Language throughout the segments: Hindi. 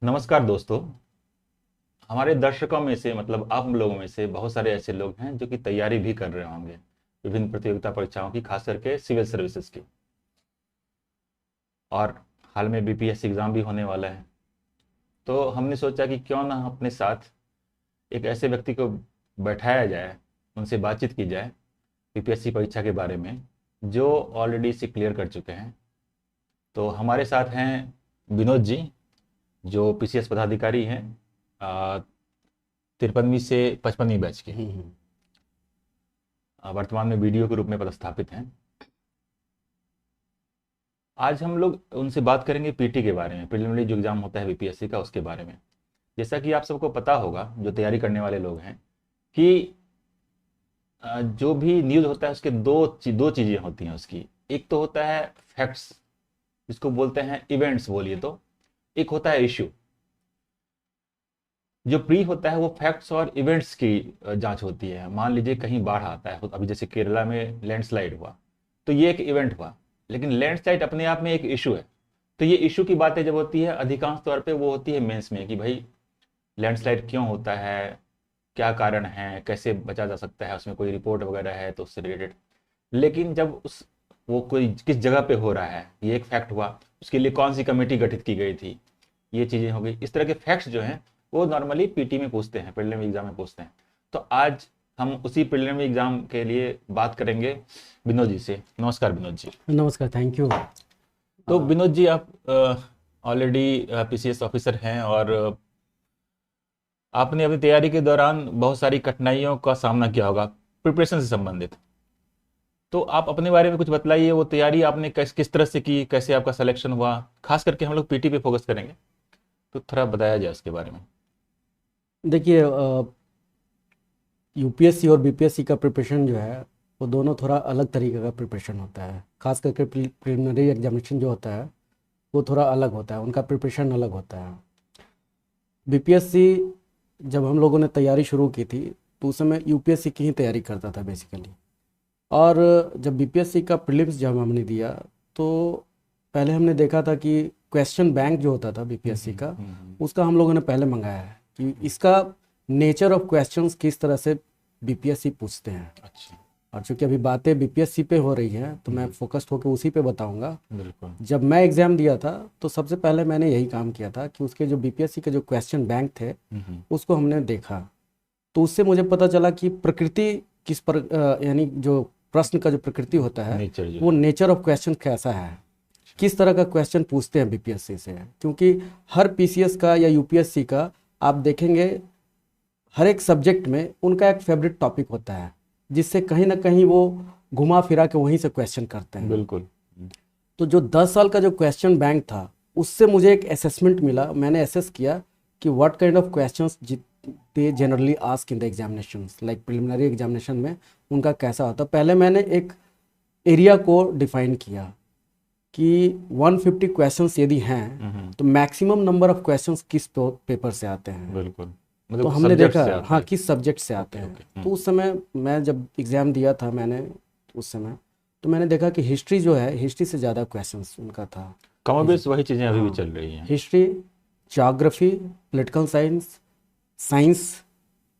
नमस्कार दोस्तों। हमारे दर्शकों में से मतलब आप लोगों में से बहुत सारे ऐसे लोग हैं जो कि तैयारी भी कर रहे होंगे विभिन्न प्रतियोगिता परीक्षाओं की, खास करके सिविल सर्विसेज की। और हाल में बीपीएससी एग्ज़ाम भी होने वाला है। तो हमने सोचा कि क्यों ना अपने साथ एक ऐसे व्यक्ति को बैठाया जाए, उनसे बातचीत की जाए बीपीएससी परीक्षा के बारे में, जो ऑलरेडी इसे क्लियर कर चुके हैं। तो हमारे साथ हैं विनोद जी, जो पीसीएस पदाधिकारी हैं, 53वीं से 55वीं बैच के। वर्तमान में वीडियो के रूप में पदस्थापित हैं। आज हम लोग उनसे बात करेंगे पीटी के बारे में, प्रिलिमिनरी जो एग्ज़ाम होता है बीपीएससी का, उसके बारे में। जैसा कि आप सबको पता होगा, जो तैयारी करने वाले लोग हैं, कि जो भी न्यूज़ होता है उसके दो चीज़ें होती हैं उसकी। एक तो होता है फैक्ट्स, जिसको बोलते हैं इवेंट्स बोलिए तो। एक होता है इश्यू। जो प्री होता है वो फैक्ट्स और इवेंट्स की जांच होती है। मान लीजिए कहीं बाढ़ आता है, अभी जैसे केरला में लैंडस्लाइड हुआ, तो ये एक इवेंट हुआ। लेकिन लैंडस्लाइड अपने आप में एक इशू है। तो ये इशू की बातें जब होती है, अधिकांश तौर पे वो होती है मेंस में, कि भाई लैंडस्लाइड क्यों होता है, क्या कारण है, कैसे बचा जा सकता है, उसमें कोई रिपोर्ट वगैरह है तो उससे रिलेटेड। लेकिन जब उस वो कोई किस जगह पे हो रहा है, ये एक फैक्ट हुआ। उसके लिए कौन सी कमेटी गठित की गई थी, ये चीज़ें हो गई। इस तरह के फैक्ट्स जो हैं वो नॉर्मली पीटी में पूछते हैं, प्रीलिमिनरी एग्जाम में पूछते हैं। तो आज हम उसी प्रीलिमिनरी एग्जाम के लिए बात करेंगे विनोद जी से। नमस्कार विनोद जी। नमस्कार, थैंक यू। तो विनोद जी, आप ऑलरेडी पीसीएस ऑफिसर हैं और आपने अपनी तैयारी के दौरान बहुत सारी कठिनाइयों का सामना किया होगा प्रिपरेशन से संबंधित। तो आप अपने बारे में कुछ बतलाइए, वो तैयारी आपने किस तरह से की, कैसे आपका सिलेक्शन हुआ। खास करके हम लोग पीटी पे फोकस करेंगे, तो थोड़ा बताया जाए उसके बारे में। देखिए, यूपीएससी और बीपीएससी का प्रिपरेशन जो है वो दोनों थोड़ा अलग तरीके का प्रिपरेशन होता है। खास करके प्रिलिमिनरी एग्जामिनेशन जो होता है वो थोड़ा अलग होता है, उनका प्रिपरेशन अलग होता है। बीपीएससी जब हम लोगों ने तैयारी शुरू की थी तो उस समय यूपीएससी की ही तैयारी करता था बेसिकली। और जब बीपीएससी का प्रीलिम्स जब हमने दिया तो पहले हमने देखा था कि क्वेश्चन बैंक जो होता था बीपीएससी का, उसका हम लोगों ने पहले मंगाया है कि इसका नेचर ऑफ क्वेश्चंस किस तरह से बीपीएससी पूछते हैं। अच्छा। और चूंकि अभी बातें बीपीएससी पे हो रही हैं तो मैं फोकस्ड होकर उसी पे बताऊंगा। बिल्कुल। जब मैं एग्ज़ाम दिया था तो सबसे पहले मैंने यही काम किया था कि उसके जो बीपीएससी के जो क्वेश्चन बैंक थे उसको हमने देखा। तो उससे मुझे पता चला कि प्रकृति किस पर यानी जो प्रश्न का जो प्रकृति होता है वो नेचर ऑफ क्वेश्चन कैसा है, किस तरह का क्वेश्चन पूछते हैं बीपीएससी से। क्योंकि हर पीसीएस का या यूपीएससी का आप देखेंगे, हर एक सब्जेक्ट में उनका एक फेवरेट टॉपिक होता है जिससे कहीं ना कहीं वो घुमा फिरा के वहीं से क्वेश्चन करते हैं। बिल्कुल। तो जो 10 साल का जो क्वेश्चन बैंक था उससे मुझे एक असेसमेंट मिला। मैंने असेस किया कि what kind of questions they generally ask in the examinations, like preliminary examination में उनका कैसा होता। पहले मैंने एक एरिया को डिफाइन किया कि 150 क्वेश्चंस यदि हैं तो मैक्सिमम नंबर ऑफ क्वेश्चंस किस पेपर से आते हैं। बिल्कुल। तो हमने देखा हाँ किस सब्जेक्ट से आते हैं। तो उस समय मैं जब एग्ज़ाम दिया था मैंने उस समय, तो मैंने देखा कि हिस्ट्री जो है, हिस्ट्री से ज़्यादा क्वेश्चंस उनका था। कमोबेश वही चीज़ें अभी भी चल रही हैं। History, geography, political science, science,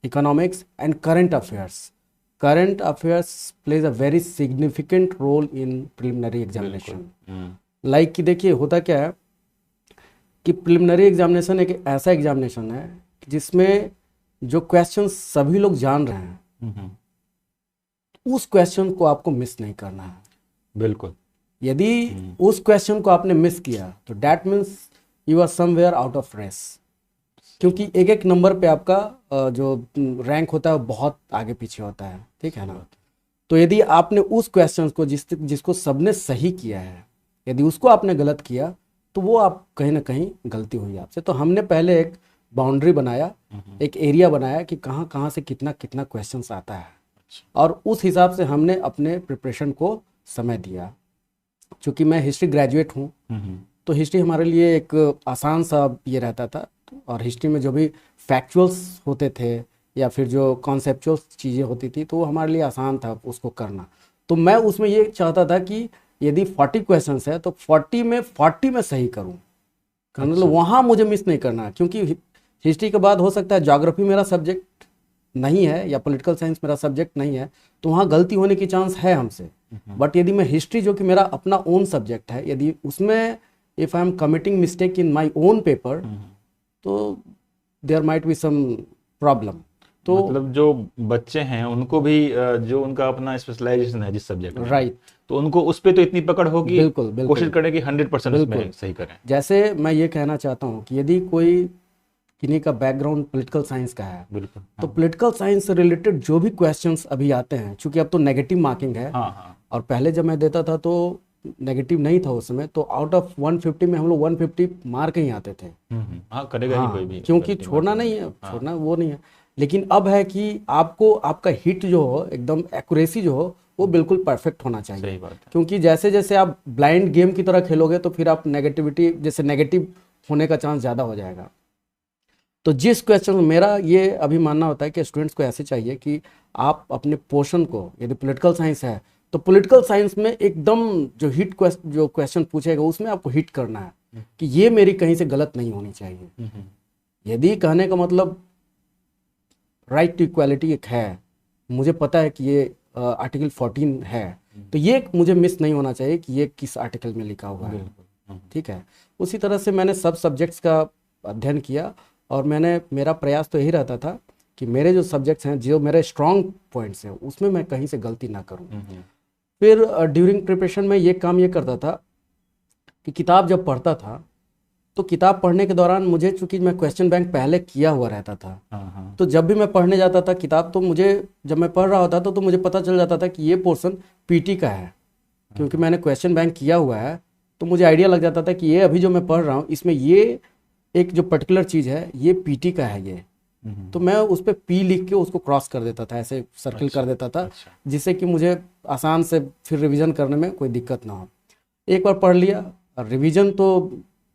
economics and current affairs. Current affairs plays a very significant role in preliminary examination. Like कि देखिए होता क्या है कि प्रिलिमिनरी एग्जामिनेशन एक ऐसा एग्जामिनेशन है जिसमें जो क्वेश्चन सभी लोग जान रहे हैं उस क्वेश्चन को आपको मिस नहीं करना है। बिल्कुल। यदि उस क्वेश्चन को आपने मिस किया तो that means you are somewhere out of race. क्योंकि एक एक नंबर पे आपका जो रैंक होता है वो बहुत आगे पीछे होता है, ठीक है ना। तो यदि आपने उस क्वेश्चन को जिसको सबने सही किया है, यदि उसको आपने गलत किया तो वो आप कहीं ना कहीं गलती हुई आपसे। तो हमने पहले एक बाउंड्री बनाया, एक एरिया बनाया कि कहाँ कहाँ से कितना कितना क्वेश्चंस आता है। और उस हिसाब से हमने अपने प्रिपरेशन को समय दिया। चूँकि मैं हिस्ट्री ग्रेजुएट हूँ तो हिस्ट्री हमारे लिए एक आसान सा ये रहता था। और हिस्ट्री में जो भी फैक्चुअल्स होते थे या फिर जो कॉन्सेप्चुअल चीज़ें होती थी तो वो हमारे लिए आसान था उसको करना। तो मैं उसमें ये चाहता था कि यदि 40 क्वेश्चंस है तो 40 में सही करूं। मतलब वहाँ मुझे मिस नहीं करना, क्योंकि हिस्ट्री के बाद हो सकता है ज्योग्राफी मेरा सब्जेक्ट नहीं है या पॉलिटिकल साइंस मेरा सब्जेक्ट नहीं है, तो वहाँ गलती होने की चांस है हमसे। बट यदि मैं हिस्ट्री, जो कि मेरा अपना ओन सब्जेक्ट है, यदि उसमें if I am committing mistake in my own paper, तो there might be some problem. तो मतलब जो बच्चे हैं उनको भी जो उनका अपना स्पेशलाइजेशन है जिस सब्जेक्ट में, राइट, तो उनको उस पे तो इतनी पकड़ होगी, बिल्कुल बिल्कुल कोशिश करें कि 100% उसमें बिल्कुल। सही करें। जैसे मैं ये कहना चाहता हूँ कि यदि कोई किन्हीं का बैकग्राउंड पॉलिटिकल साइंस का है, बिल्कुल। तो पॉलिटिकल साइंस से रिलेटेड जो भी क्वेश्चंस अभी आते हैं, चूंकि अब तो नेगेटिव मार्किंग है, हाँ हाँ और पहले जब मैं देता था तो नेगेटिव नहीं था उस समय, तो आउट ऑफ 150 में हम लोग 150 मार्क ही आते थे। हाँ, करेगा ही कोई भी क्योंकि गलती छोड़ना मार्किंग नहीं है, हाँ, छोड़ना वो नहीं है। लेकिन अब है कि आपको आपका हिट जो हो, एकदम एक्यूरेसी जो हो, वो बिल्कुल परफेक्ट होना चाहिए। सही बात है। क्योंकि जैसे जैसे आप ब्लाइंड गेम की तरह खेलोगे, तो फिर आप नेगेटिविटी, जैसे नेगेटिव होने का चांस ज़्यादा हो जाएगा। तो जिस क्वेश्चन, मेरा ये अभी मानना होता है कि स्टूडेंट्स को ऐसे चाहिए कि आप अपने पोर्शन को, यदि पॉलिटिकल साइंस है तो पॉलिटिकल साइंस में एकदम जो जो क्वेश्चन पूछेगा उसमें आपको हिट करना है कि ये मेरी कहीं से गलत नहीं होनी चाहिए। यदि कहने का मतलब राइट टू इक्वालिटी एक है, मुझे पता है कि ये आर्टिकल 14 है, तो ये मुझे मिस नहीं होना चाहिए कि ये किस आर्टिकल में लिखा हुआ है। ठीक है, उसी तरह से मैंने सब सब्जेक्ट्स का अध्ययन किया, और मेरा प्रयास तो यही रहता था कि मेरे जो सब्जेक्ट्स हैं, जो मेरे स्ट्रॉन्ग पॉइंट्स हैं, उसमें मैं कहीं से गलती ना करूं। फिर ड्यूरिंग प्रिपरेशन में ये काम ये करता था कि किताब जब पढ़ता था, तो किताब पढ़ने के दौरान मुझे, चूंकि मैं क्वेश्चन बैंक पहले किया हुआ रहता था, तो जब भी मैं पढ़ने जाता था किताब, तो मुझे, जब मैं पढ़ रहा होता था तो मुझे पता चल जाता था कि ये पोर्शन पीटी का है, क्योंकि मैंने क्वेश्चन बैंक किया हुआ है। तो मुझे आइडिया लग जाता था कि ये अभी जो मैं पढ़ रहा हूँ, इसमें ये एक जो पर्टिकुलर चीज़ है, ये पीटी का है ये। तो मैं उस पर पी लिख के उसको क्रॉस कर देता था, ऐसे सर्किल कर देता था, जिससे कि मुझे आसान से फिर रिवीजन करने में कोई दिक्कत ना हो। एक बार पढ़ लिया, रिवीजन तो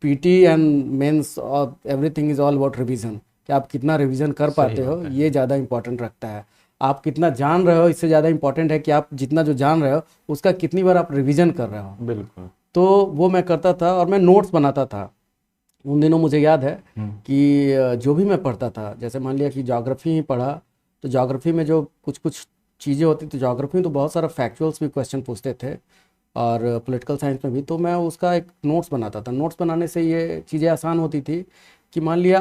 पीटी एंड मेंस और everything is all about revision, कि आप कितना रिवीजन कर पाते हो, ये ज़्यादा इंपॉर्टेंट रखता है। आप कितना जान रहे हो, इससे ज़्यादा इंपॉर्टेंट है कि आप जितना जो जान रहे हो उसका कितनी बार आप रिवीजन कर रहे हो। बिल्कुल। तो वो मैं करता था, और मैं नोट्स बनाता था। उन दिनों मुझे याद है कि जो भी मैं पढ़ता था, जैसे मान लिया कि ज्योग्राफी ही पढ़ा, तो ज्योग्राफी में जो कुछ कुछ चीज़ें होती थी, ज्योग्राफी में तो बहुत सारा फैक्चुअल्स भी क्वेश्चन पूछते थे, और पॉलिटिकल साइंस में भी। तो मैं उसका एक नोट्स बनाता था। नोट्स बनाने से ये चीज़ें आसान होती थी कि मान लिया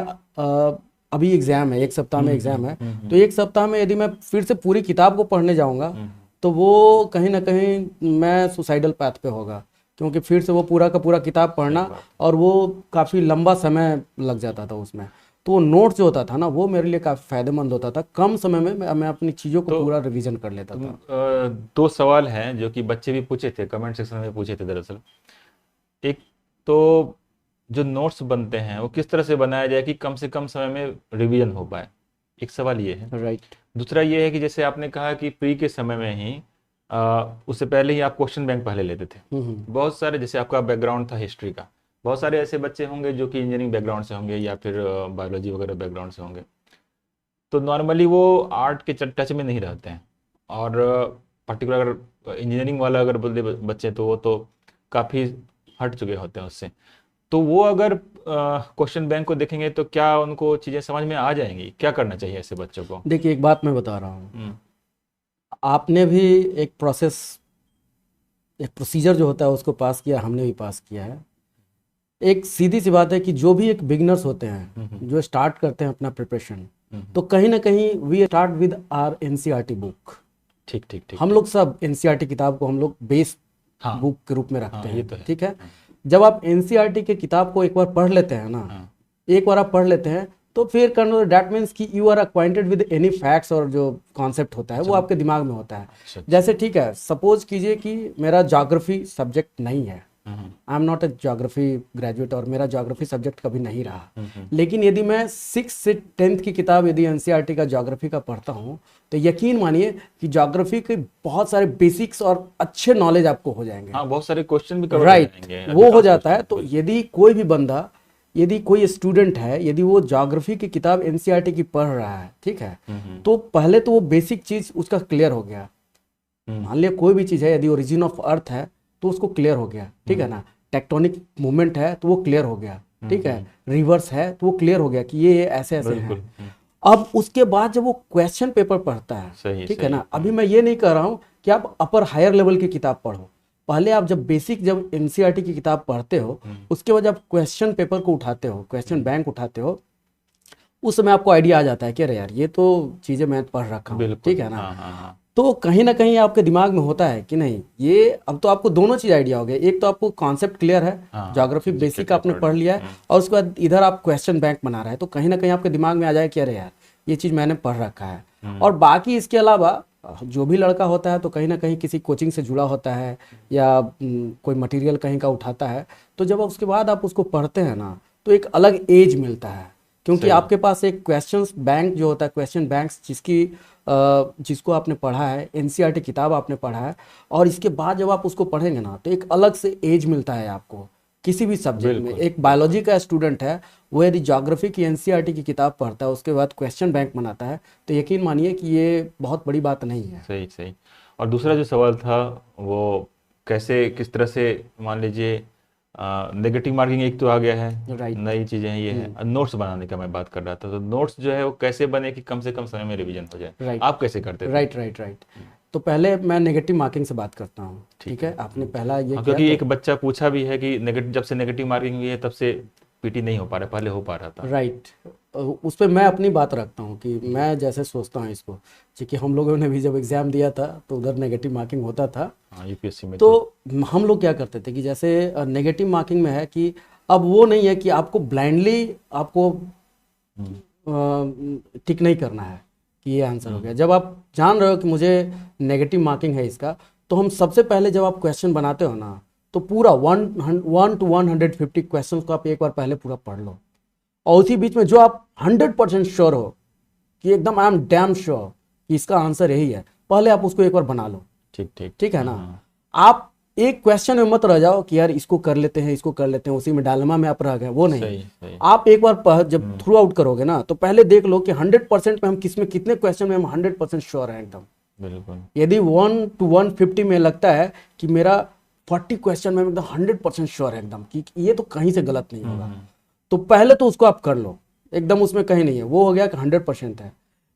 अभी एग्ज़ाम है, एक सप्ताह में एग्ज़ाम है, तो एक सप्ताह में यदि मैं फिर से पूरी किताब को पढ़ने जाऊँगा, तो वो कहीं ना कहीं मैं सुसाइडल पैथ पे होगा, क्योंकि फिर से वो पूरा का पूरा किताब पढ़ना, और वो काफ़ी लंबा समय लग जाता था उसमें। तो वो नोट्स जो होता था ना, वो मेरे लिए काफ़ी फायदेमंद होता था। कम समय में मैं अपनी चीज़ों को पूरा रिवीजन कर लेता था। 2 सवाल हैं जो कि बच्चे भी पूछे थे, कमेंट सेक्शन में पूछे थे दरअसल। एक तो जो नोट्स बनते हैं वो किस तरह से बनाया जाए कि कम से कम समय में रिवीजन हो पाए, एक सवाल ये है। राइट। दूसरा ये है कि जैसे आपने कहा कि प्री के समय में ही उससे पहले ही आप क्वेश्चन बैंक पहले लेते थे। बहुत सारे, जैसे आपका बैकग्राउंड था हिस्ट्री का, बहुत सारे ऐसे बच्चे होंगे जो कि इंजीनियरिंग बैकग्राउंड से होंगे या फिर बायोलॉजी वगैरह बैकग्राउंड से होंगे, तो नॉर्मली वो आर्ट के टच में नहीं रहते हैं। और पर्टिकुलर अगर इंजीनियरिंग वाला अगर बोलते बच्चे, तो वो तो काफ़ी हट चुके होते हैं उससे। तो वो अगर क्वेश्चन बैंक को देखेंगे तो क्या उनको चीज़ें समझ में आ जाएंगी? क्या करना चाहिए ऐसे बच्चों को? देखिए, एक बात मैं बता रहा हूँ, आपने भी एक प्रोसीजर जो होता है उसको पास किया, हमने भी पास किया है। एक सीधी सी बात है कि जो भी एक बिगनर्स होते हैं, जो स्टार्ट करते हैं अपना प्रिपरेशन, तो कहीं ना कहीं we start with our NCERT book. ठीक ठीक ठीक। हम लोग सब एनसीईआरटी किताब को हम लोग बेस बुक के रूप में रखते हैं। तो है। ठीक है, जब आप एनसीईआरटी के किताब को एक बार पढ़ लेते हैं ना, एक बार आप पढ़ लेते हैं, तो फिर दैट मीन्स कि you are acquainted with any facts, और जो कॉन्सेप्ट होता है वो आपके दिमाग में होता है। जैसे ठीक है, सपोज कीजिए कि मेरा ज्योग्राफी सब्जेक्ट नहीं है, I am not a geography graduate, और मेरा ज्योग्राफी सब्जेक्ट कभी नहीं रहा, लेकिन यदि मैं 6 से 10th की किताब यदि एनसीईआरटी का ज्योग्राफी का पढ़ता हूँ, तो यकीन मानिए कि ज्योग्राफी के बहुत सारे बेसिक्स और अच्छे नॉलेज आपको हो जाएंगे। बहुत सारे क्वेश्चन भी कवर राइट, वो हो जाता है। तो यदि कोई भी बंदा, यदि कोई स्टूडेंट है, यदि वो ज्योग्राफी की किताब एनसीईआरटी की पढ़ रहा है, ठीक है, तो पहले तो वो बेसिक चीज उसका क्लियर हो गया। मान लिया कोई भी चीज है, यदि ओरिजिन ऑफ अर्थ है तो उसको क्लियर हो गया, ठीक है ना, टेक्टोनिक मूवमेंट है तो वो क्लियर हो गया, ठीक है, रिवर्स है, तो वो क्लियर हो गया कि ये ऐसे ऐसे बिल्कुल। है। अब उसके बाद जब वो क्वेश्चन पेपर पढ़ता है, सही ठीक है सही। ना, अभी मैं ये नहीं कह रहा हूँ कि आप अपर हायर लेवल की किताब पढ़ो, पहले आप जब बेसिक जब एनसीईआरटी की किताब पढ़ते हो, उसके बाद जब क्वेश्चन पेपर को उठाते हो, क्वेश्चन बैंक उठाते हो, उस समय आपको आइडिया आ जाता है कि अरे यार ये तो चीज़ें मैं पढ़ रखा हूँ, बिल्कुल। ठीक है ना। हाँ हाँ हाँ। तो कहीं ना कहीं आपके दिमाग में होता है कि नहीं, ये अब तो आपको दोनों चीज़ आइडिया हो गया, एक तो आपको कॉन्सेप्ट क्लियर है, हाँ, ज्योग्राफी subject बेसिक क्या आपने पढ़ पढ़ लिया है, और उसके बाद इधर आप क्वेश्चन बैंक बना रहे हैं, तो कहीं ना कहीं आपके दिमाग में आ जाए कि अरे यार ये चीज़ मैंने पढ़ रखा है। और बाकी इसके अलावा जो भी लड़का होता है तो कहीं ना कहीं किसी कोचिंग से जुड़ा होता है, या कोई मटेरियल कहीं का उठाता है, तो जब उसके बाद आप उसको पढ़ते हैं ना, तो एक अलग एज मिलता है, क्योंकि सही। आपके पास एक क्वेश्चंस बैंक जो होता है, क्वेश्चन बैंक्स जिसको आपने पढ़ा है, एनसीईआरटी किताब आपने पढ़ा है, और इसके बाद जब आप उसको पढ़ेंगे ना, तो एक अलग से एज मिलता है आपको किसी भी सब्जेक्ट में। बिल्कुल। एक बायोलॉजी का स्टूडेंट है, वो यदि ज्योग्राफी की एनसीईआरटी की किताब पढ़ता है, उसके बाद क्वेश्चन बैंक बनाता है, तो यकीन मानिए कि ये बहुत बड़ी बात नहीं है। सही सही। और दूसरा जो सवाल था वो कैसे किस तरह से, मान लीजिए नेगेटिव मार्किंग एक तो आ गया है, राइट। नई चीज़ें ये है, नोट्स बनाने का मैं बात कर रहा था, तो नोट्स जो है वो कैसे बने कि कम से कम समय में रिवीजन हो जाए, राइट आप कैसे करते थे? Right right right. तो पहले मैं नेगेटिव मार्किंग से बात करता हूँ, ठीक है, आपने पहला ये हाँ, किया क्योंकि तो एक बच्चा पूछा भी है कि नेगेटिव, जब से नेगेटिव मार्किंग हुई है तब से पीटी नहीं हो पा रहा, पहले हो पा रहा था। राइट। उस पर मैं अपनी बात रखता हूँ कि मैं जैसे सोचता हूँ इसको, क्योंकि हम लोगों ने भी जब एग्ज़ाम दिया था तो उधर नेगेटिव मार्किंग होता था। हाँ, यूपीएससी में तो हम लोग क्या करते थे कि जैसे नेगेटिव मार्किंग में है कि अब वो नहीं है कि आपको ब्लाइंडली आपको टिक नहीं करना है कि ये आंसर हो गया। जब आप जान रहे हो कि मुझे नेगेटिव मार्किंग है इसका, तो हम सबसे पहले जब आप क्वेश्चन बनाते हो ना, तो पूरा 1 to 150 क्वेश्चन को आप एक बार पहले पूरा पढ़ लो, और उसी बीच में जो आप 100% श्योर हो कि एकदम आई एम डैम श्योर कि इसका आंसर यही है, पहले आप उसको एक बार बना लो। ठीक ठीक। ठीक है ना। आप एक क्वेश्चन में मत रह जाओ कि यार इसको कर लेते हैं, इसको कर लेते हैं, उसी में डायलेमा में आप रह गए, वो नहीं। सही सही। आप एक बार जब थ्रू आउट करोगे ना, तो पहले देख लो कि 100% में हम किसमें कितने क्वेश्चन में हम 100% श्योर हैं एकदम। बिल्कुल। यदि 1 to 150 में लगता है कि मेरा 40 क्वेश्चन में एकदम 100% श्योर है एकदम कि ये तो कहीं से गलत नहीं होगा, तो पहले तो उसको आप कर लो एकदम, उसमें कहीं नहीं है, वो हो गया कि 100% है।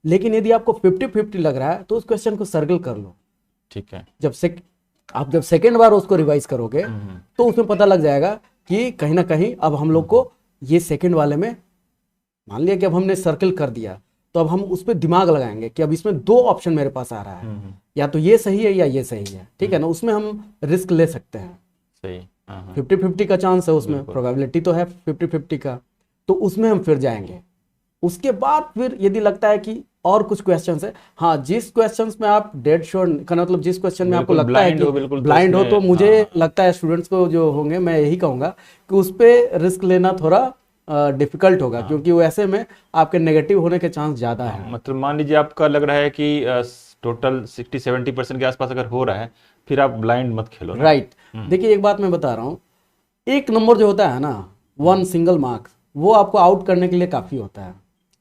लेकिन यदि आपको 50-50 लग रहा है तो उस क्वेश्चन को सर्कल कर लो। ठीक है। आप जब सेकेंड बार उसको रिवाइज करोगे तो उसमें पता लग जाएगा कि कहीं ना कहीं अब हम लोग को ये सेकेंड वाले में, मान लिया कि अब हमने सर्कल कर दिया, तो अब हम उस पर दिमाग लगाएंगे कि अब इसमें दो ऑप्शन मेरे पास आ रहा है, या तो ये सही है या ये सही है, ठीक है ना। उसमें हम रिस्क ले सकते हैं। सही। 50-50 का चांस है उसमें, प्रोबेबिलिटी तो है 50-50 का, तो उसमें हम फिर जाएंगे। उसके बाद फिर यदि लगता है कि और कुछ क्वेश्चंस है, हाँ, जिस क्वेश्चंस में आप डेड श्योर का मतलब जिस क्वेश्चन में आपको लगता है कि ब्लाइंड हो, तो मुझे लगता है स्टूडेंट्स को जो होंगे, मैं यही कहूंगा कि उस पर रिस्क लेना थोड़ा डिफिकल्ट होगा, क्योंकि वो ऐसे में आपके नेगेटिव होने के चांस ज़्यादा है। मतलब मान लीजिए आपका लग रहा है कि टोटल 60-70% के आसपास अगर हो रहा है, फिर आप ब्लाइंड मत खेलो ना। राइट। देखिए एक बात मैं बता रहा हूँ, एक नंबर जो होता है ना, 1 सिंगल मार्क्स, वो आपको आउट करने के लिए काफ़ी होता है।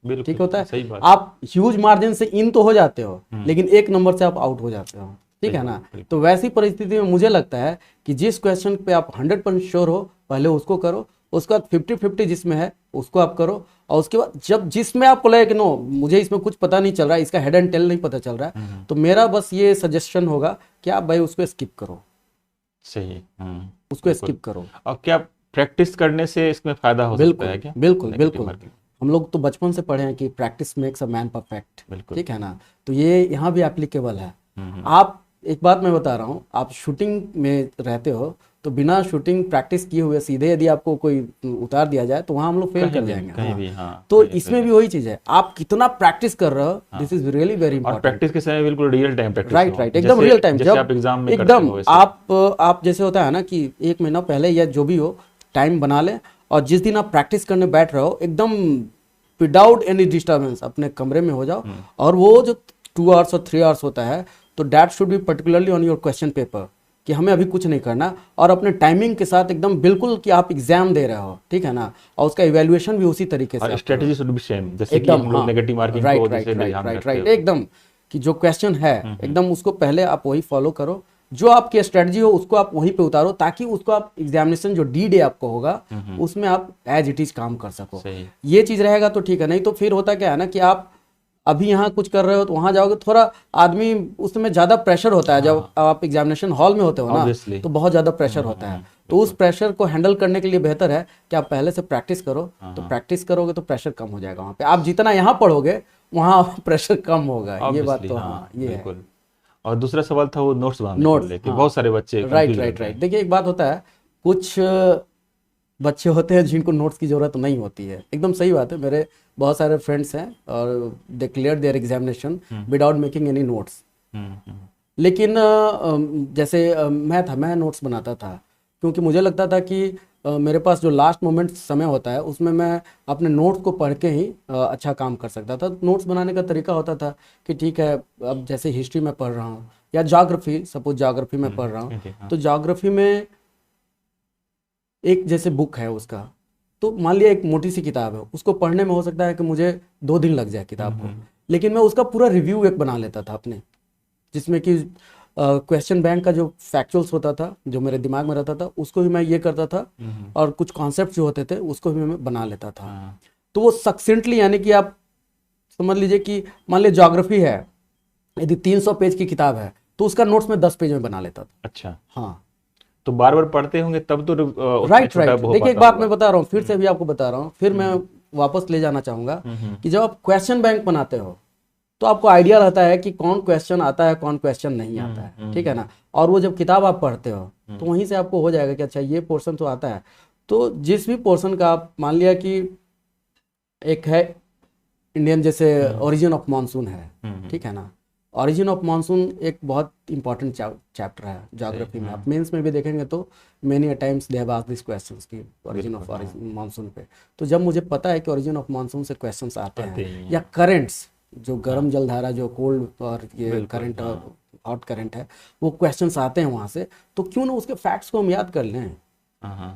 बिल्कुल ठीक होता है। सही बात। आप ह्यूज मार्जिन से इन तो हो जाते हो, लेकिन एक नंबर से आप आउट हो जाते हो, ठीक है ना। तो वैसी परिस्थिति में मुझे लगता है कि जिस क्वेश्चन पे आप 100% श्योर हो, पहले उसको करो, उसके बाद 50-50 जिसमें है उसको आप करो, और उसके बाद जब जिसमें आपको लगे कि नो मुझे इसमें कुछ पता नहीं चल रहा है, इसका हेड एंड टेल नहीं पता चल रहा है, तो मेरा बस ये सजेशन होगा कि आप भाई उसको स्किप करो। सही। उसको स्किप करो। और क्या प्रैक्टिस करने से इसमें फायदा हो सकता है क्या? बिल्कुल बिल्कुल। हम लोग तो बचपन से पढ़े हैं कि practice makes a man perfect, ठीक है ना। तो ये यहाँ भी एप्लीकेबल है। आप एक बात मैं बता रहा हूँ, आप शूटिंग में रहते हो, तो बिना शूटिंग प्रैक्टिस किए हुए सीधे यदि आपको कोई उतार दिया जाए तो वहाँ हम लोग फेल कर जाएंगे। कहीं भी, हाँ। तो इसमें भी वही चीज़ है, आप कितना प्रैक्टिस कर रहे हो, दिस इज रियली वेरी और इंपॉर्टेंट। प्रैक्टिस के समय बिल्कुल रियल टाइम प्रैक्टिस। राइट, एकदम रियल टाइम। जैसे आप एग्जाम में करते एकदम हो वैसे। आप जैसे होता है ना कि 1 महीना पहले या जो भी हो टाइम बना लें, और जिस दिन आप प्रैक्टिस करने बैठ रहे हो एकदम विदाउट एनी डिस्टर्बेंस अपने कमरे में हो जाओ, और वो जो 2 आवर्स और 3 आवर्स होता है, तो that should be particularly on your question paper, कि हमें अभी कुछ नहीं करना, और अपने टाइमिंग के साथ एकदम बिल्कुल कि आप एग्जाम दे रहे हो, ठीक है ना, और उसका इवैल्यूएशन भी उसी तरीके से। और स्ट्रेटजी शुड बी सेम, जैसे कि हम लोग नेगेटिव मार्किंग को जैसे ध्यान रखते हैं। राइट, एकदम कि जो क्वेश्चन है एकदम उसको पहले आप वही फॉलो करो, जो आपकी स्ट्रेटजी हो उसको आप वहीं पे उतारो, ताकि उसको आप एग्जामिनेशन जो डी डे आपको होगा उसमें आप एज इट इज काम कर सको। सही। ये चीज रहेगा तो ठीक है, नहीं तो फिर होता क्या है ना कि आप अभी यहाँ कुछ कर रहे हो तो वहां जाओगे, थोड़ा आदमी उसमें ज्यादा प्रेशर होता है। जब आप एग्जामिनेशन हॉल में होते हो ना Obviously। तो बहुत ज्यादा प्रेशर होता है। तो उस प्रेशर को हैंडल करने के लिए बेहतर है कि आप पहले से प्रैक्टिस करो। तो प्रैक्टिस करोगे तो प्रेशर कम हो जाएगा वहाँ पे। आप जितना यहाँ पढ़ोगे वहाँ प्रेशर कम होगा। ये बात Obviously, तो हाँ, हाँ ये है। बिल्कुल। और दूसरा सवाल था वो नोट्स बनाने को नोट्स, लेके, हाँ, बहुत सारे बच्चे राइट कंफ्यूज राइट रहते राइट। हैं। देखिए एक बात होता है, कुछ बच्चे होते हैं जिनको नोट्स की जरूरत नहीं होती है। एकदम सही बात है। मेरे बहुत सारे फ्रेंड्स हैं और they clear their examination without making any notes. Hmm. लेकिन जैसे मैं नोट्स बनाता था, क्योंकि मुझे लगता था कि मेरे पास जो लास्ट मोमेंट समय होता है उसमें मैं अपने नोट्स को पढ़ के ही अच्छा काम कर सकता था। नोट्स बनाने का तरीका होता था कि ठीक है, अब जैसे हिस्ट्री में पढ़ रहा हूँ या ज्योग्राफी, सपोज ज्योग्राफी में पढ़ रहा हूँ, ठीक है, हाँ। तो ज्योग्राफी में एक जैसे बुक है उसका, तो मान लिया एक मोटी सी किताब है, उसको पढ़ने में हो सकता है कि मुझे 2 दिन लग जाए किताब को, लेकिन मैं उसका पूरा रिव्यू एक बना लेता था अपने, जिसमें कि क्वेश्चन बैंक का जो फैक्चुअल्स होता था जो मेरे दिमाग में रहता था उसको भी मैं ये करता था, और कुछ कॉन्सेप्ट जो होते थे उसको भी मैं बना लेता था। हाँ। तो वो सक्सेंटली, यानी कि आप समझ लीजिए कि मान लीजिए ज्योग्राफी है, यदि 300 पेज की किताब है तो उसका नोट्स में 10 पेज में बना लेता था। अच्छा, हाँ, तो बार बार पढ़ते होंगे तब तो उतना राइट छोटा राइट। हो देखिए एक पाता बात होगा। मैं बता रहा हूँ, फिर से भी आपको बता रहा हूँ, फिर मैं वापस ले जाना चाहूंगा कि जब आप क्वेश्चन बैंक बनाते हो तो आपको आइडिया रहता है कि कौन क्वेश्चन आता है कौन क्वेश्चन नहीं आता है, ठीक है ना। और वो जब किताब आप पढ़ते हो तो वहीं से आपको हो जाएगा कि अच्छा ये पोर्शन तो आता है। तो जिस भी पोर्शन का आप मान लिया कि एक है इंडियन, जैसे ओरिजिन ऑफ मानसून है, ठीक है ना। ओरिजिन ऑफ मानसून एक बहुत इंपॉर्टेंट चैप्टर है ज्योग्राफी में। आप मेंस में भी देखेंगे तो many times they have asked this questions की ओरिजिन ऑफ मानसून पे। तो जब मुझे पता है कि ओरिजिन ऑफ मानसून से क्वेश्चंस आते हैं, या करंट्स, जो गर्म जलधारा, जो कोल्ड और ये करंट और हॉट करंट है, वो क्वेश्चंस आते हैं वहां से, तो क्यों ना उसके फैक्ट्स को हम याद कर लें।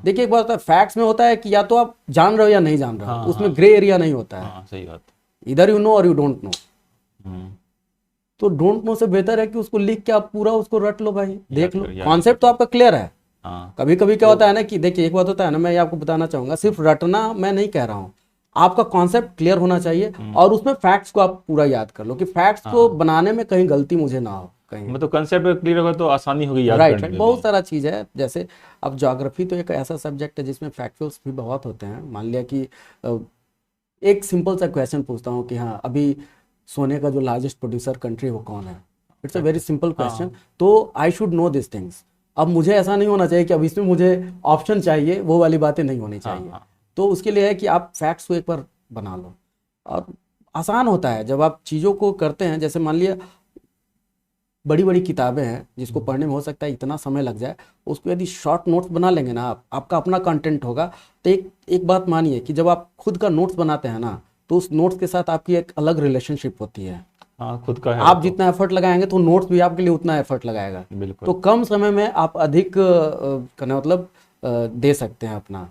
देखिए एक बात होता है, फैक्ट्स में होता है कि या तो आप जान रहे हो या नहीं जान रहे हो, उसमें ग्रे एरिया नहीं होता है। सही बात। इधर यू नो और यू डोंट नो। तो डोंट नो से बेहतर है कि उसको लिख के आप पूरा उसको रट लो भाई, देख लो, कॉन्सेप्ट तो आपका क्लियर है। कभी कभी क्या होता है ना कि देखिए एक बात होता है ना, मैं ये आपको बताना चाहूंगा, सिर्फ रटना मैं नहीं कह रहा हूँ, आपका कॉन्सेप्ट क्लियर होना चाहिए और उसमें फैक्ट्स को आप पूरा याद कर लो कि फैक्ट्स को बनाने में कहीं गलती मुझे ना हो कहीं। मतलब कंसेप्ट क्लियर होगा तो आसानी होगी याद राइट करने राइट। में। बहुत सारा चीज़ है। जैसे अब ज्योग्राफी तो एक ऐसा सब्जेक्ट है जिसमें फैक्चुअल्स भी बहुत होते हैं। मान लिया कि एक सिंपल सा क्वेश्चन पूछता हूँ कि हाँ, अभी सोने का जो लार्जेस्ट प्रोड्यूसर कंट्री वो कौन है। It's a very simple question. तो I should know this things. अब मुझे ऐसा नहीं होना चाहिए कि अब इसमें मुझे ऑप्शन चाहिए, वो वाली बातें नहीं होनी चाहिए। तो उसके लिए है कि आप फैक्ट्स को एक बार बना लो, और आसान होता है जब आप चीज़ों को करते हैं। जैसे मान लिया बड़ी बड़ी किताबें हैं जिसको पढ़ने में हो सकता है इतना समय लग जाए, उसको यदि शॉर्ट नोट्स बना लेंगे ना आप, आपका अपना कंटेंट होगा। तो एक बात मानिए कि जब आप खुद का नोट्स बनाते हैं ना, तो उस नोट्स के साथ आपकी एक अलग रिलेशनशिप होती है। खुद का है आप जितना एफर्ट लगाएंगे तो नोट्स भी आपके लिए उतना एफर्ट लगाएगा। बिल्कुल। तो कम समय में आप अधिक करना मतलब दे सकते हैं अपना।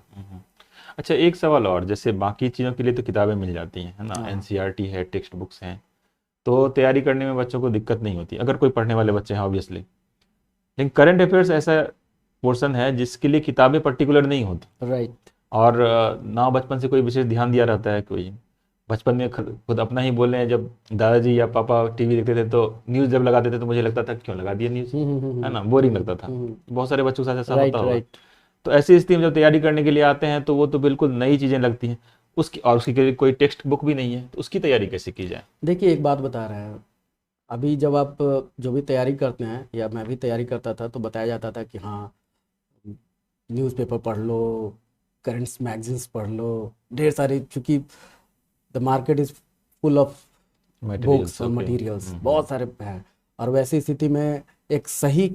अच्छा, एक सवाल और, जैसे बाकी चीज़ों के लिए तो किताबें मिल जाती हैं, है ना, एनसीईआरटी है, टेक्स्ट बुक्स हैं, तो तैयारी करने में बच्चों को दिक्कत नहीं होती अगर कोई पढ़ने वाले बच्चे हैं ऑब्वियसली। लेकिन करंट अफेयर्स ऐसा पोर्शन है जिसके लिए किताबें पर्टिकुलर नहीं होती। राइट। और ना बचपन से कोई विशेष ध्यान दिया रहता है। कोई बचपन में खुद अपना ही बोल रहे हैं, जब दादाजी या पापा टीवी देखते थे तो न्यूज़ जब लगाते थे तो मुझे लगता था क्यों लगा दिया न्यूज़, है ना, बोरिंग लगता था। बहुत सारे बच्चों के साथ ऐसा होता होगा। तो ऐसी स्थिति में जब तैयारी करने के लिए आते हैं तो वो तो बिल्कुल नई चीज़ें लगती हैं उसकी, और उसके लिए कोई टेक्स्ट बुक भी नहीं है, तो उसकी तैयारी कैसे की जाए। देखिए एक बात बता रहे हैं, अभी जब आप जो भी तैयारी करते हैं, या मैं भी तैयारी करता था, तो बताया जाता था कि हाँ न्यूज़पेपर पढ़ लो, करंट्स मैगजीन्स पढ़ लो, ढेर सारी, चूँकि the market is full of books और मटेरियल्स, बहुत सारे हैं। और वैसी स्थिति में एक सही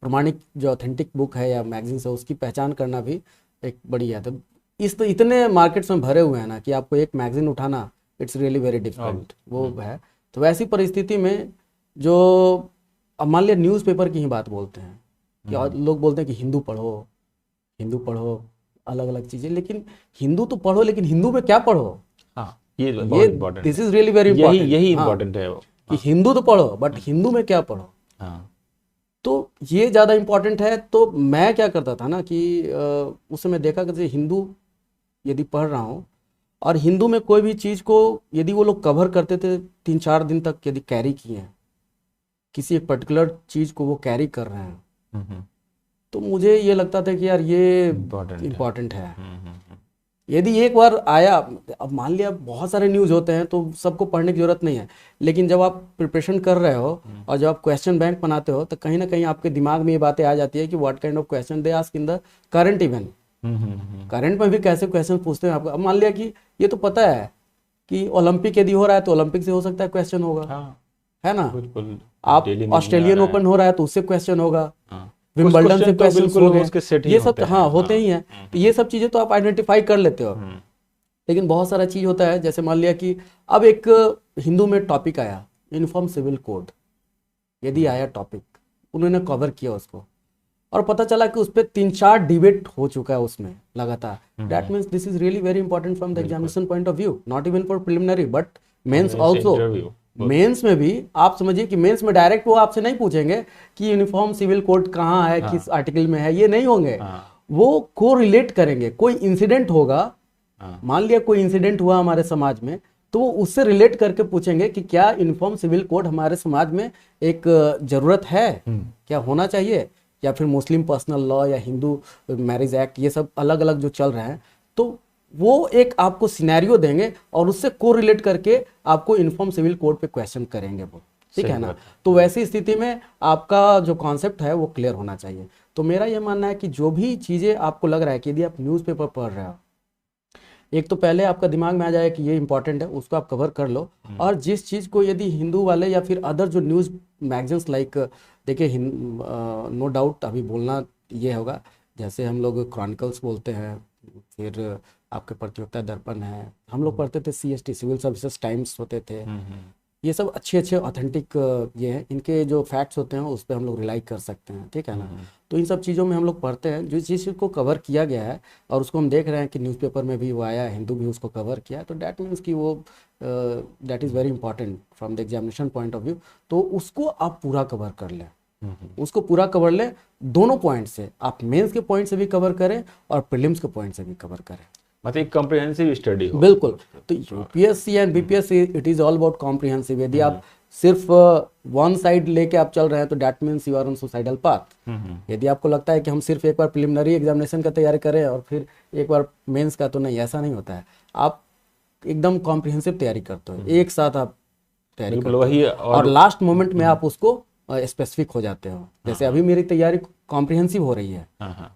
प्रमाणिक जो ऑथेंटिक बुक है या मैगजीन्स है उसकी पहचान करना भी एक बड़ी है। तो इतने मार्केट्स में भरे हुए हैं ना कि आपको एक मैगजीन उठाना इट्स रियली वेरी डिफिकल्ट, वो है। तो वैसी परिस्थिति में जो, अब मान लिया न्यूज़पेपर की ही बात बोलते हैं कि लोग बोलते हैं कि हिंदू पढ़ो, अलग अलग चीज़ें, लेकिन हिंदू तो पढ़ो, लेकिन हिंदू में क्या पढ़ो। हाँ, ये बहुत important, this is really very important. यही इम्पोर्टेंट है वो कि हिंदू तो पढ़ो, बट हिंदू में क्या पढ़ो। हाँ, तो ये ज़्यादा इम्पोर्टेंट है। तो मैं क्या करता था ना कि उस समय देखा कि जैसे हिंदू यदि पढ़ रहा हूँ और हिंदू में कोई भी चीज़ को यदि वो लोग कवर करते थे 3-4 दिन तक, यदि कैरी किए हैं किसी एक पर्टिकुलर चीज़ को, वो कैरी कर रहे हैं, हम्म, तो मुझे ये लगता था कि यार ये इम्पोर्टेंट है। इम्पोर्टेंट है। हम्म। यदि एक बार आया, अब मान लिया बहुत सारे न्यूज़ होते हैं तो सबको पढ़ने की जरूरत नहीं है, लेकिन जब आप प्रिपरेशन कर रहे हो और जब आप क्वेश्चन बैंक बनाते हो तो कहीं ना कहीं आपके दिमाग में ये बातें आ जाती है कि what kind of question they ask in the current event. Current में भी कैसे क्वेश्चन पूछते हैं आपको। अब मान लिया कि ये तो पता है कि ओलंपिक यदि हो रहा है तो ओलंपिक से हो सकता है क्वेश्चन होगा, हाँ है ना। बिल्कुल, आप डेली न्यूज में आ ऑस्ट्रेलियन रहा है। ओपन हो रहा है तो उससे क्वेश्चन होगा, हाँ, कुछ विंबलडन से क्वेश्चन तो क्वेश्चन बिल्कुल हो गए, उसके सेट ही ये सब होते तो हैं। हाँ होते ही हैं। तो ये सब चीज़ें तो आप आइडेंटिफाई कर लेते हो। लेकिन बहुत सारा चीज़ होता है, जैसे मान लिया कि अब एक हिंदू में टॉपिक आया यूनिफॉर्म सिविल कोड, यदि आया टॉपिक, उन्होंने कवर किया उसको और पता चला कि उस पर 3-4 डिबेट हो चुका है उसमें लगातार। That means this is really very important from the examination point of view, not even for preliminary but mains also. Mains में भी आप समझिए कि मेंस में डायरेक्ट वो आपसे नहीं पूछेंगे कि यूनिफॉर्म सिविल कोड कहाँ है, किस आर्टिकल में है, ये नहीं होंगे। वो को रिलेट करेंगे, कोई इंसिडेंट होगा, मान लिया कोई इंसिडेंट हुआ हमारे समाज में, तो वो उससे रिलेट करके पूछेंगे कि क्या यूनिफॉर्म सिविल कोड हमारे समाज में एक जरूरत है, क्या होना चाहिए, या फिर मुस्लिम पर्सनल लॉ या हिंदू मैरिज एक्ट, ये सब अलग अलग जो चल रहे हैं। तो वो एक आपको सिनेरियो देंगे और उससे को रिलेट करके आपको यूनिफॉर्म सिविल कोड पे क्वेश्चन करेंगे वो, ठीक है ना। तो वैसी स्थिति में आपका जो कॉन्सेप्ट है वो क्लियर होना चाहिए। तो मेरा ये मानना है कि जो भी चीज़ें आपको लग रहा है कि यदि आप न्यूज़पेपर पढ़ रहे हो, एक तो पहले आपका दिमाग में आ जाए कि ये इंपॉर्टेंट है, उसको आप कवर कर लो। और जिस चीज़ को यदि हिंदू वाले या फिर अदर जो न्यूज़ मैगजीन्स लाइक, देखिए नो डाउट अभी बोलना ये होगा, जैसे हम लोग क्रॉनिकल्स बोलते हैं, फिर आपके प्रतियोगिता दर्पण है, हम लोग पढ़ते थे CST सिविल सर्विसेज टाइम्स होते थे, ये सब अच्छे अच्छे ऑथेंटिक ये हैं, इनके जो फैक्ट्स होते हैं उस पर हम लोग रिलाई कर सकते हैं, ठीक है ना। तो इन सब चीज़ों में हम लोग पढ़ते हैं, जो चीज़ को कवर किया गया है और उसको हम देख रहे हैं कि न्यूज़पेपर में भी वो आया, हिंदू भी उसको कवर किया है, तो डैट मीन्स कि वो that is very important from the examination point of view. तो उसको आप पूरा कवर कर लें, उसको पूरा कवर लें दोनों पॉइंट से, आप मेंस के पॉइंट से भी कवर करें और प्रीलिम्स के पॉइंट से भी कवर करें, मतलब एक कॉम्प्रिहेंसिव स्टडी हो। बिल्कुल। तो UPSC and BPSC it is all about comprehensive. यदि आप सिर्फ वन साइड लेके आप चल रहे हैं तो that means you are on suicidal path. यदि आपको लगता है कि हम सिर्फ एक बार प्रिलिमिनरी एग्जामिनेशन का तैयारी करें और फिर एक बार मेंस का, तो नहीं, ऐसा नहीं होता है। आप एकदम कॉम्प्रिहेंसिव तैयारी करते हो, एक साथ आप तैयारी करते वही, हो और लास्ट मोमेंट में आप उसको स्पेसिफिक हो जाते हो। जैसे अभी मेरी तैयारी कॉम्प्रिहेंसिव हो रही है,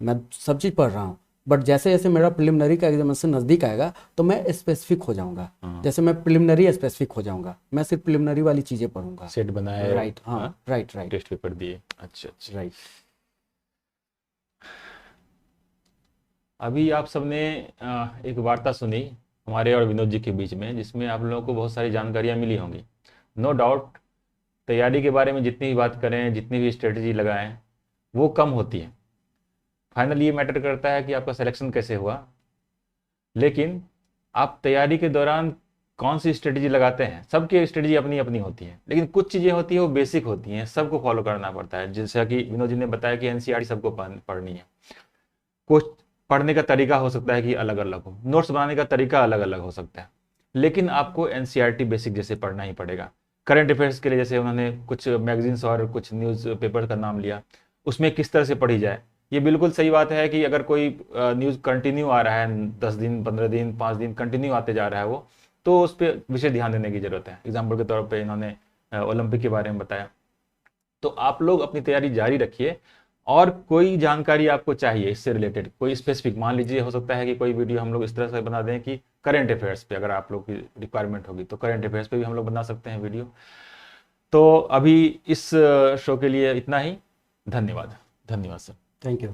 मैं सब चीज़ पढ़ रहा हूँ, बट जैसे जैसे मेरा प्रिलिमिनरी का एग्जामिनेशन नज़दीक आएगा तो मैं स्पेसिफिक हो जाऊंगा। जैसे मैं प्रिलिमिनरी स्पेसिफिक हो जाऊंगा, मैं सिर्फ प्रिलिमिनरी वाली चीज़ें पढ़ूंगा। सेट बनाए, राइट, हाँ, राइट, टेस्ट पेपर दिए। अच्छा, राइट। अभी आप सबने एक वार्ता सुनी हमारे और विनोद जी के बीच में, जिसमें आप लोगों को बहुत सारी जानकारियां मिली होंगी। नो डाउट तैयारी के बारे में जितनी भी बात करें, जितनी भी स्ट्रेटजी लगाएं, वो कम होती है। फाइनल ये मैटर करता है कि आपका सिलेक्शन कैसे हुआ, लेकिन आप तैयारी के दौरान कौन सी स्ट्रेटजी लगाते हैं, सबकी स्ट्रेटजी अपनी अपनी होती है, लेकिन कुछ चीज़ें होती है वो बेसिक होती हैं, सबको फॉलो करना पड़ता है। जैसा कि विनोद जी ने बताया कि NCERT सबको पढ़नी है। कुछ पढ़ने का तरीका हो सकता है कि अलग अलग हो, नोट्स बनाने का तरीका अलग अलग हो सकता है, लेकिन आपको NCERT बेसिक जैसे पढ़ना ही पड़ेगा। करंट अफेयर्स के लिए जैसे उन्होंने कुछ मैगजीन्स और कुछ न्यूज़ पेपर का नाम लिया, उसमें किस तरह से पढ़ी जाए, ये बिल्कुल सही बात है कि अगर कोई न्यूज़ कंटिन्यू आ रहा है, 10 दिन 15 दिन 5 दिन कंटिन्यू आते जा रहा है वो, तो उस पर विशेष ध्यान देने की ज़रूरत है। एग्जाम्पल के तौर पे इन्होंने ओलंपिक के बारे में बताया। तो आप लोग अपनी तैयारी जारी रखिए, और कोई जानकारी आपको चाहिए इससे रिलेटेड, कोई स्पेसिफिक, मान लीजिए हो सकता है कि कोई वीडियो हम लोग इस तरह से बना दें कि करंट अफेयर्स पे अगर आप लोग की रिक्वायरमेंट होगी तो करंट अफेयर्स पे भी हम लोग बना सकते हैं वीडियो। तो अभी इस शो के लिए इतना ही। धन्यवाद। धन्यवाद सर। Thank you.